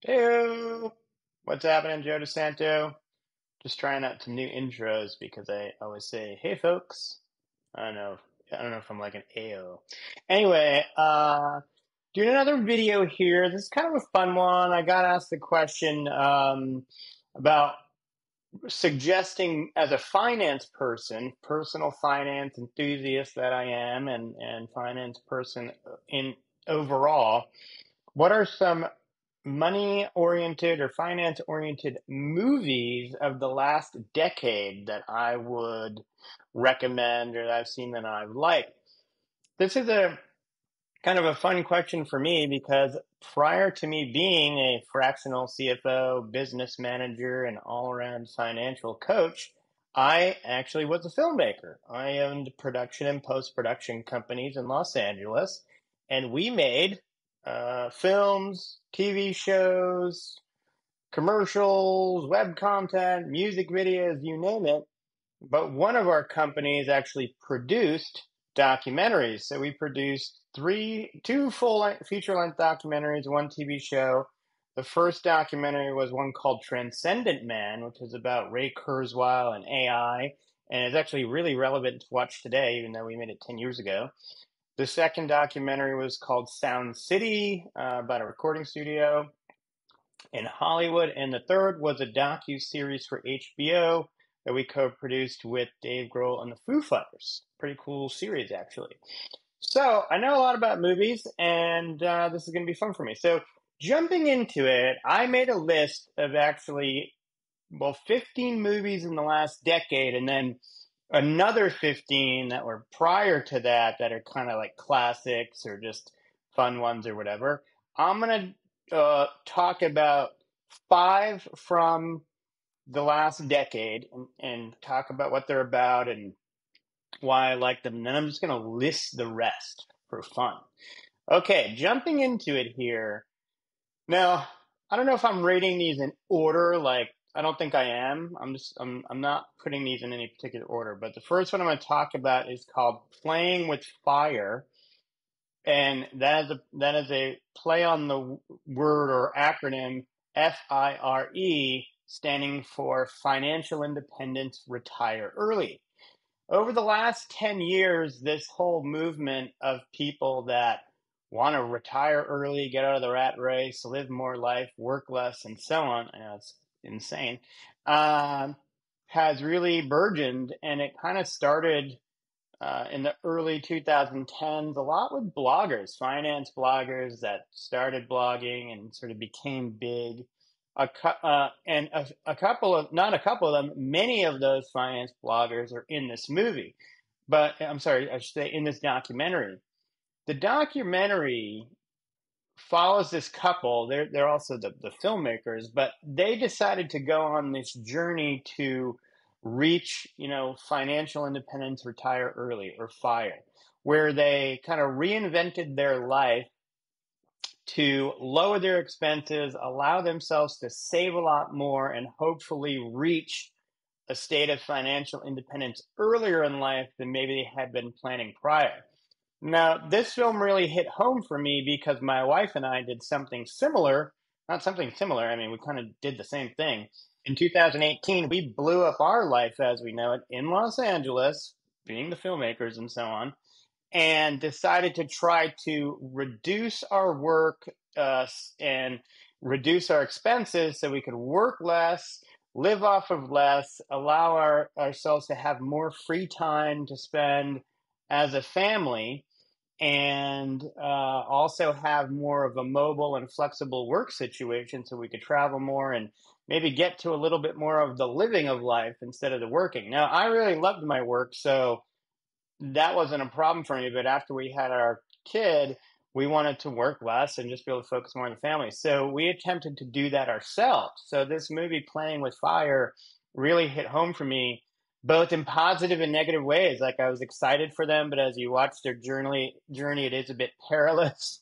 Hey, what's happening, Joe DeSanto? Just trying out some new intros because I always say, "Hey, folks." I don't know. I don't know if I'm like an AO. Anyway, doing another video here. This is kind of a fun one. I got asked the question about suggesting as a finance person, personal finance enthusiast that I am, and finance person in overall. What are some money oriented or finance oriented movies of the last decade that I would recommend or that I've seen that I've liked? This is a kind of a fun question for me because prior to me being a fractional CFO, business manager, and all around financial coach, I actually was a filmmaker. I owned production and post production companies in Los Angeles, and we made films, TV shows, commercials, web content, music videos, you name it. But one of our companies actually produced documentaries. So we produced two full feature-length documentaries, one TV show. The first documentary was one called Transcendent Man, which is about Ray Kurzweil and AI, and it's actually really relevant to watch today, even though we made it 10 years ago. The second documentary was called Sound City, about a recording studio in Hollywood, and the third was a docu-series for HBO that we co-produced with Dave Grohl and the Foo Fighters. Pretty cool series, actually. So I know a lot about movies, and this is going to be fun for me. So jumping into it, I made a list of actually, 15 movies in the last decade, and then another 15 that were prior to that that are kind of like classics or just fun ones or whatever. I'm going to talk about five from the last decade and talk about what they're about and why I like them. And then I'm just going to list the rest for fun. Okay, jumping into it here. Now, I don't know if I'm rating these in order. Like, I don't think I am. I'm not putting these in any particular order. But the first one I'm going to talk about is called Playing with Fire. And that is a play on the word or acronym FIRE, standing for Financial Independence Retire Early. Over the last 10 years, this whole movement of people that want to retire early, get out of the rat race, live more life, work less, and so on, it's insane, has really burgeoned, and it kind of started in the early 2010s, a lot with bloggers, finance bloggers that started blogging and sort of became big. A couple of, not a couple of them, many of those finance bloggers are in this movie. But I'm sorry, I should say in this documentary. The documentary follows this couple. They're also the filmmakers, but they decided to go on this journey to reach, financial independence, retire early, or FIRE, where they kind of reinvented their life to lower their expenses, allow themselves to save a lot more, and hopefully reach a state of financial independence earlier in life than maybe they had been planning prior. Now, this film really hit home for me because my wife and I did something similar. Not something similar, I mean, we kind of did the same thing. In 2018, we blew up our life as we know it in Los Angeles, being the filmmakers and so on, and decided to try to reduce our work and reduce our expenses so we could work less, live off of less, allow ourselves to have more free time to spend as a family, and also have more of a mobile and flexible work situation so we could travel more and maybe get to a little bit more of the living of life instead of the working. Now, I really loved my work, so that wasn't a problem for me. But after we had our kid, we wanted to work less and just be able to focus more on the family. So we attempted to do that ourselves. So this movie, Playing with Fire, really hit home for me, both in positive and negative ways. Like, I was excited for them, but as you watch their journey, it is a bit perilous,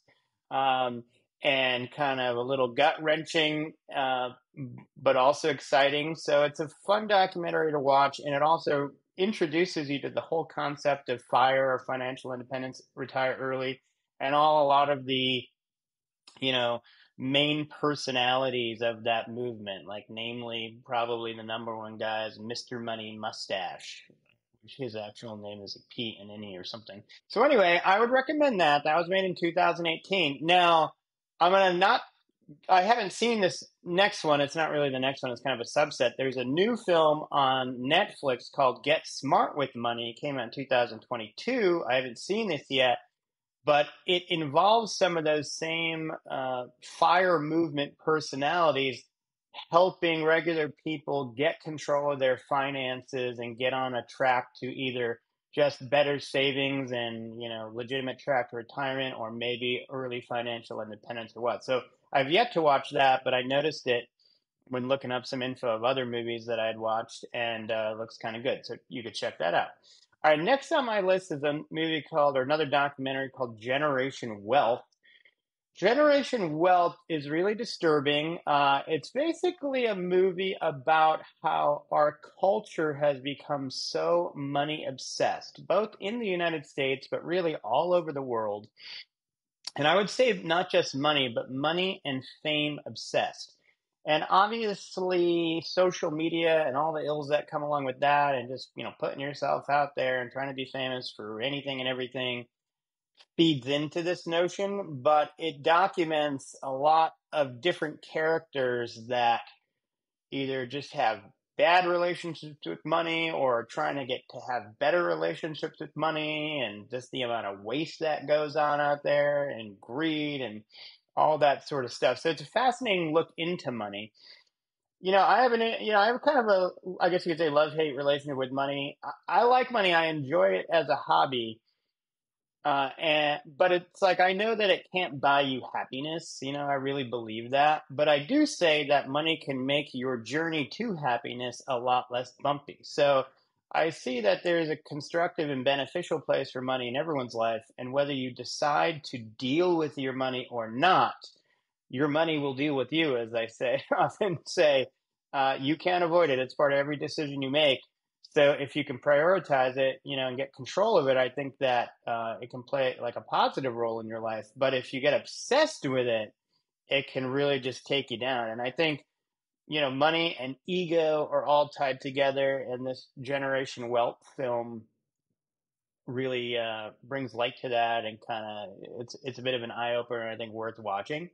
and kind of a little gut wrenching, but also exciting. So it's a fun documentary to watch, and it also introduces you to the whole concept of FIRE, or financial independence, retire early, and a lot of the, you know, main personalities of that movement, like namely probably the number one guy is Mr. Money Mustache, which his actual name is Pete and Innie or something. So anyway, I would recommend that. That was made in 2018. Now, I'm gonna not I haven't seen this next one. It's not really the next one. It's kind of a subset. There's a new film on Netflix called Get Smart with Money. It came out in 2022. I haven't seen this yet, but it involves some of those same fire movement personalities helping regular people get control of their finances and get on a track to either just better savings and legitimate track to retirement or maybe early financial independence or what. So I've yet to watch that, but I noticed it when looking up some info of other movies that I had watched, and it looks kind of good. So you could check that out. All right, next on my list is a movie called, or another documentary called Generation Wealth. Generation Wealth is really disturbing. It's basically a movie about how our culture has become so money obsessed, both in the United States, but really all over the world. And I would say not just money, but money and fame obsessed. And obviously, social media and all the ills that come along with that, and just, putting yourself out there and trying to be famous for anything and everything feeds into this notion, but it documents a lot of different characters that either just have bad relationships with money or are trying to get to have better relationships with money, and just the amount of waste that goes on out there and greed and all that sort of stuff. So it's a fascinating look into money. I have kind of a, I guess you could say, love-hate relationship with money. I like money. I enjoy it as a hobby. But it's like, I know that it can't buy you happiness. I really believe that. But I do say that money can make your journey to happiness a lot less bumpy. So I see that there's a constructive and beneficial place for money in everyone's life. And whether you decide to deal with your money or not, your money will deal with you, as I say, often say. You can't avoid it. It's part of every decision you make. So if you can prioritize it, and get control of it, I think that it can play like a positive role in your life. But if you get obsessed with it, it can really just take you down. And I think, money and ego are all tied together. And this Generation Wealth film really brings light to that, and kind of it's a bit of an eye opener. I think worth watching.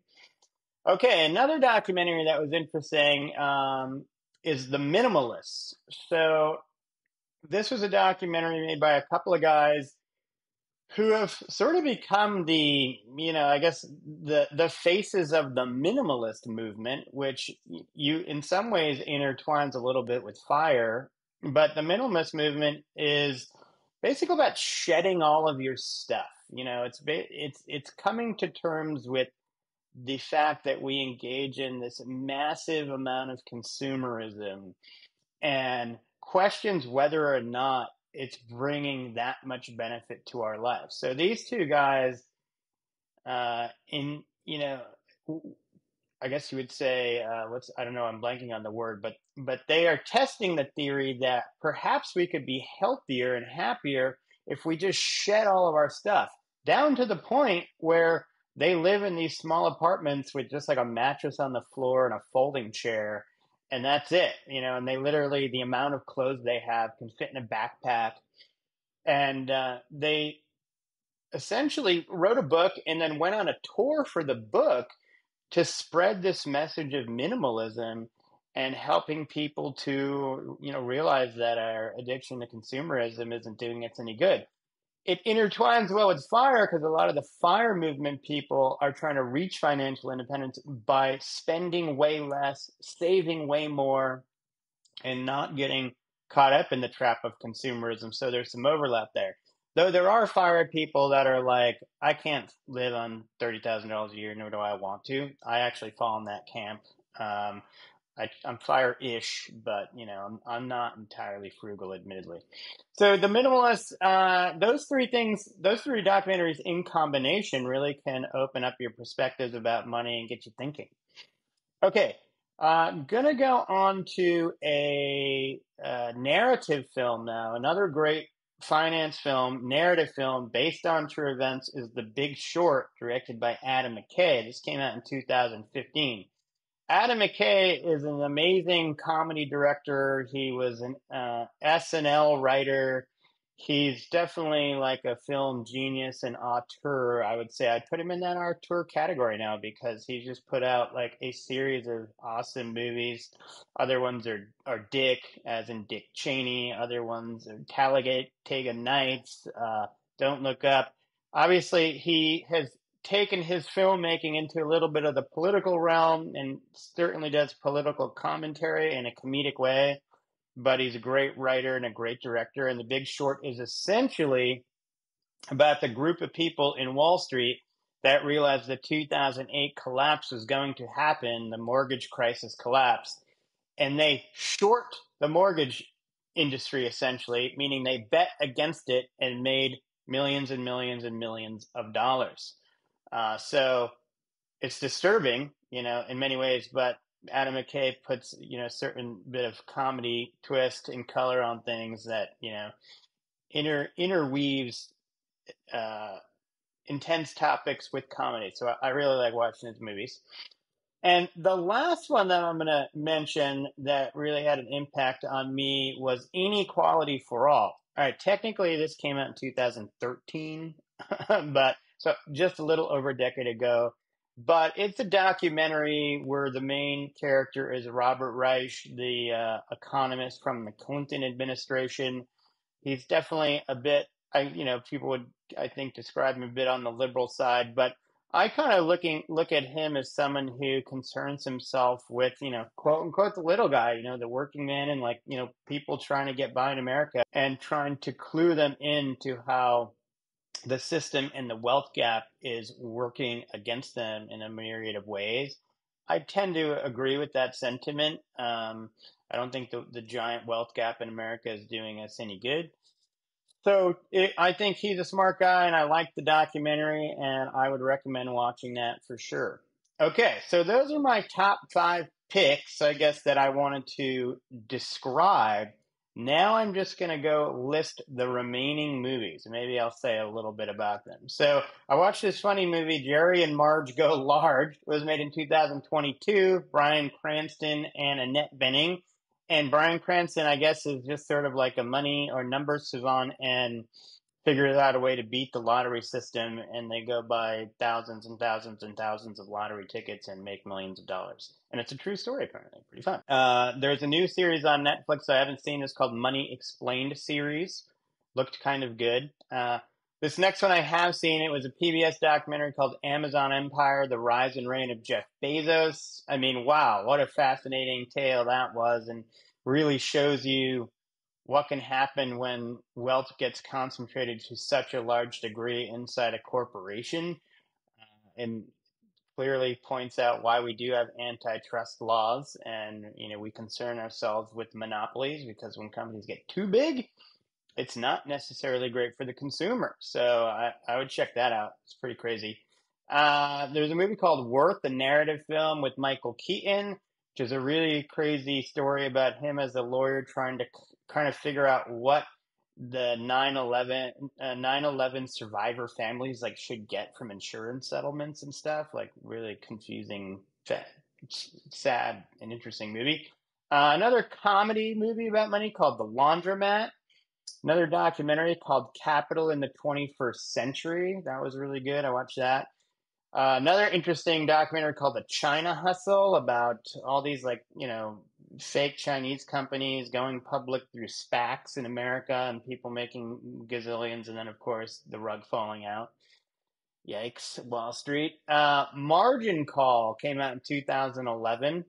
Okay, another documentary that was interesting is The Minimalists. So this was a documentary made by a couple of guys who have sort of become the, I guess the faces of the minimalist movement, which you in some ways intertwines a little bit with FIRE. But the minimalist movement is basically about shedding all of your stuff. It's coming to terms with the fact that we engage in this massive amount of consumerism and questions whether or not it's bringing that much benefit to our lives. So these two guys, I guess you would say, I don't know, I'm blanking on the word, but they are testing the theory that perhaps we could be healthier and happier if we just shed all of our stuff, down to the point where they live in these small apartments with just like a mattress on the floor and a folding chair, and that's it, and they literally, the amount of clothes they have can fit in a backpack. And they essentially wrote a book and then went on a tour for the book to spread this message of minimalism and helping people to, realize that our addiction to consumerism isn't doing us any good. It intertwines well with FIRE because a lot of the FIRE movement people are trying to reach financial independence by spending way less, saving way more, and not getting caught up in the trap of consumerism. So there's some overlap there. Though there are FIRE people that are like, I can't live on $30,000 a year, nor do I want to. I actually fall in that camp. I'm FIRE-ish, but I'm not entirely frugal, admittedly. So the minimalists, those three documentaries in combination really can open up your perspectives about money and get you thinking. Okay, gonna go on to a narrative film now. Another great finance film, narrative film based on true events is The Big Short, directed by Adam McKay. This came out in 2015. Adam McKay is an amazing comedy director. He was an SNL writer. He's definitely like a film genius and auteur. I would say I'd put him in that auteur category now because he's just put out like a series of awesome movies. Other ones are Dick, as in Dick Cheney. Other ones are Talladega Nights, Don't Look Up. Obviously, he has taken his filmmaking into a little bit of the political realm and certainly does political commentary in a comedic way. But he's a great writer and a great director. And The Big Short is essentially about the group of people in Wall Street that realized the 2008 collapse was going to happen, the mortgage crisis collapse. And they short the mortgage industry, essentially, meaning they bet against it and made millions and millions and millions of dollars. So it's disturbing, in many ways, but Adam McKay puts, a certain bit of comedy twist and color on things that, interweaves intense topics with comedy. So I really like watching his movies. And the last one that I'm going to mention that really had an impact on me was Inequality for All. All right, technically this came out in 2013, but so just a little over a decade ago. But it's a documentary where the main character is Robert Reich, the economist from the Clinton administration. He's definitely a bit, people would, I think, describe him a bit on the liberal side, but I kind of look at him as someone who concerns himself with, quote unquote, the little guy, the working man and people trying to get by in America and trying to clue them into how the system and the wealth gap is working against them in a myriad of ways. I tend to agree with that sentiment. I don't think the giant wealth gap in America is doing us any good. So I think he's a smart guy, and I like the documentary, and I would recommend watching that for sure. Okay, so those are my top 5 picks, I guess, that I wanted to describe. Now I'm just going to go list the remaining movies, and maybe I'll say a little bit about them. So I watched this funny movie, Jerry and Marge Go Large. It was made in 2022, Bryan Cranston and Annette Bening. And Bryan Cranston, I guess, is just sort of like a money or numbers savant and figures out a way to beat the lottery system. And they go buy thousands and thousands and thousands of lottery tickets and make millions of dollars. And it's a true story, apparently. Pretty fun. There's a new series on Netflix I haven't seen. It's called Money Explained series. Looked kind of good. This next one I have seen, it was a PBS documentary called Amazon Empire, The Rise and Reign of Jeff Bezos. I mean, wow, what a fascinating tale that was, and really shows you what can happen when wealth gets concentrated to such a large degree inside a corporation, and clearly points out why we do have antitrust laws, and we concern ourselves with monopolies because when companies get too big, it's not necessarily great for the consumer. So I would check that out. It's pretty crazy. There's a movie called Worth, a narrative film with Michael Keaton, which is a really crazy story about him as a lawyer trying to kind of figure out what the 9/11 survivor families should get from insurance settlements and stuff. Really confusing, sad, and interesting movie. Another comedy movie about money called The Laundromat. Another documentary called Capital in the 21st Century. That was really good. I watched that. Another interesting documentary called The China Hustle about all these fake Chinese companies going public through SPACs in America and people making gazillions, and then of course the rug falling out. Yikes, Wall Street. Margin Call came out in 2011.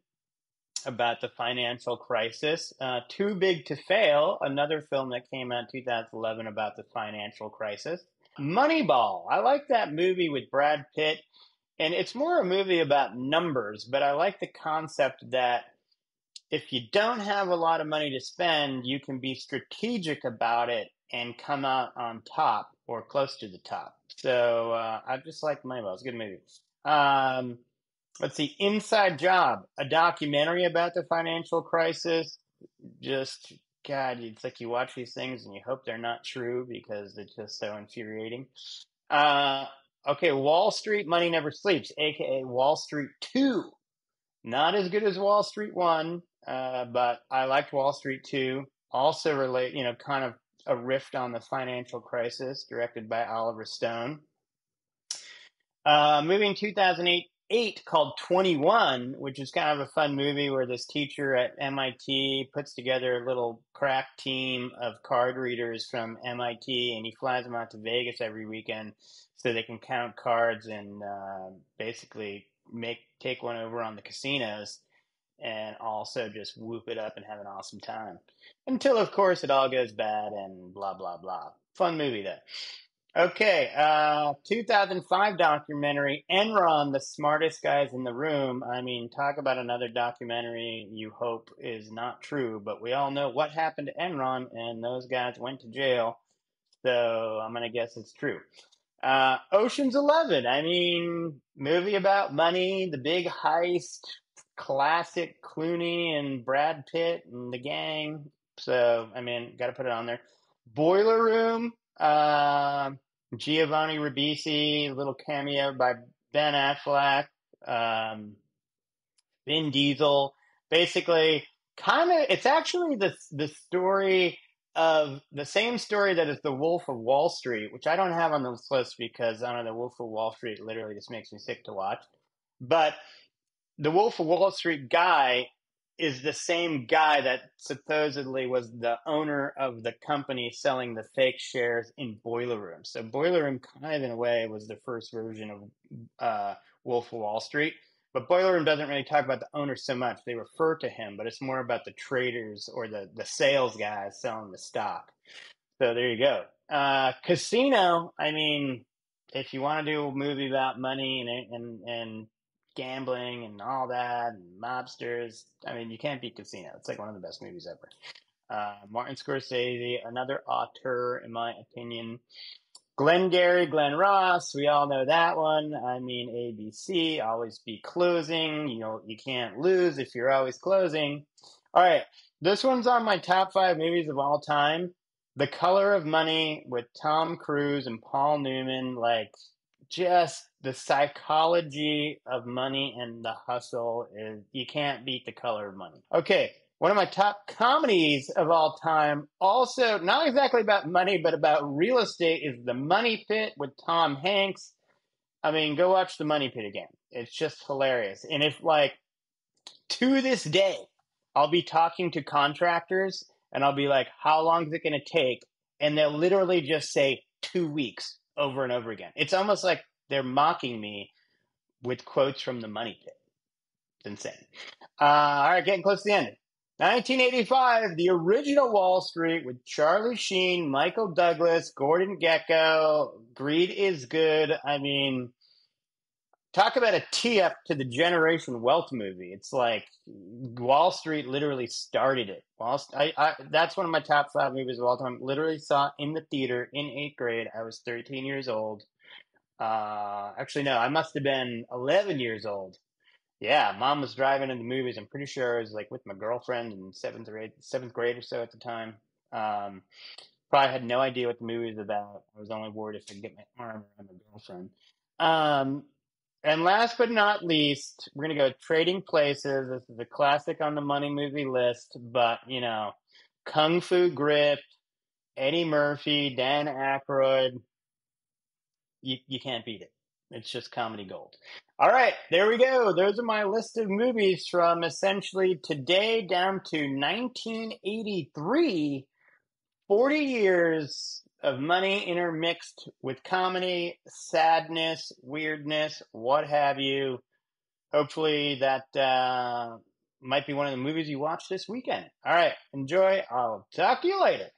About the financial crisis. Too Big to Fail, another film that came out in 2011 about the financial crisis. Moneyball, I like that movie with Brad Pitt, and it's more a movie about numbers, but I like the concept that if you don't have a lot of money to spend, you can be strategic about it and come out on top or close to the top. So I just like Moneyball. It's a good movie. Let's see, Inside Job, a documentary about the financial crisis. Just God, it's like you watch these things and you hope they're not true because it's just so infuriating. Uh, okay, Wall Street Money Never Sleeps, aka Wall Street 2. Not as good as Wall Street 1, but I liked Wall Street 2. Also relate, kind of a riff on the financial crisis, directed by Oliver Stone. Movie in 2008 called 21, which is kind of a fun movie where this teacher at MIT puts together a little crack team of card readers from MIT, and he flies them out to Vegas every weekend so they can count cards and basically take one over on the casinos and also just whoop it up and have an awesome time. Until, of course, it all goes bad and blah, blah, blah. Fun movie, though. Okay, 2005 documentary, Enron, the smartest guys in the room. I mean, talk about another documentary you hope is not true, but we all know what happened to Enron, and those guys went to jail, so I'm going to guess it's true. Ocean's 11, I mean, movie about money, the big heist, classic Clooney and Brad Pitt and the gang, so, I mean, got to put it on there. Boiler Room, Giovanni Ribisi, a little cameo by Ben Affleck, Vin Diesel. Basically, it's actually the story of the same story that is The Wolf of Wall Street, which I don't have on this list because I don't know, The Wolf of Wall Street literally just makes me sick to watch. But the Wolf of Wall Street guy is the same guy that supposedly was the owner of the company selling the fake shares in Boiler Room. So Boiler Room kind of in a way was the first version of Wolf of Wall Street. But Boiler Room doesn't really talk about the owner so much. They refer to him, but it's more about the traders or the sales guys selling the stock. So there you go. Casino, I mean, if you want to do a movie about money and gambling and all that, and mobsters. I mean, you can't beat Casino. It's like one of the best movies ever. Martin Scorsese, another auteur, in my opinion. Glengarry Glen Ross, we all know that one. I mean, ABC, always be closing. You know, you can't lose if you're always closing. All right, this one's on my top 5 movies of all time. The Color of Money with Tom Cruise and Paul Newman, like, just the psychology of money and the hustle is, you can't beat The Color of Money. Okay, one of my top comedies of all time, also not exactly about money, but about real estate, is The Money Pit with Tom Hanks. I mean, go watch The Money Pit again. It's just hilarious. And if, like, to this day, I'll be talking to contractors and I'll be like, how long is it going to take? And they'll literally just say 2 weeks over and over again. It's almost like they're mocking me with quotes from The Money Pit. It's insane. All right, getting close to the end. 1985, the original Wall Street with Charlie Sheen, Michael Douglas, Gordon Gekko. Greed is good. I mean, talk about a tee-up to the Generation Wealth movie. It's like Wall Street literally started it. That's one of my top 5 movies of all time. Literally saw it in the theater in 8th grade. I was 13 years old. Actually, no, I must have been 11 years old. Yeah, Mom was driving in the movies. I'm pretty sure I was like with my girlfriend in 7th grade or so at the time. Probably had no idea what the movie was about. I was only worried if I could get my arm around my girlfriend. And last but not least, we're going to go Trading Places. This is a classic on the money movie list, but, you know, Kung Fu Grip, Eddie Murphy, Dan Aykroyd. You can't beat it. It's just comedy gold. All right, there we go. Those are my list of movies from essentially today down to 1983. 40 years of money intermixed with comedy, sadness, weirdness, what have you. Hopefully that might be one of the movies you watch this weekend. All right, enjoy. I'll talk to you later.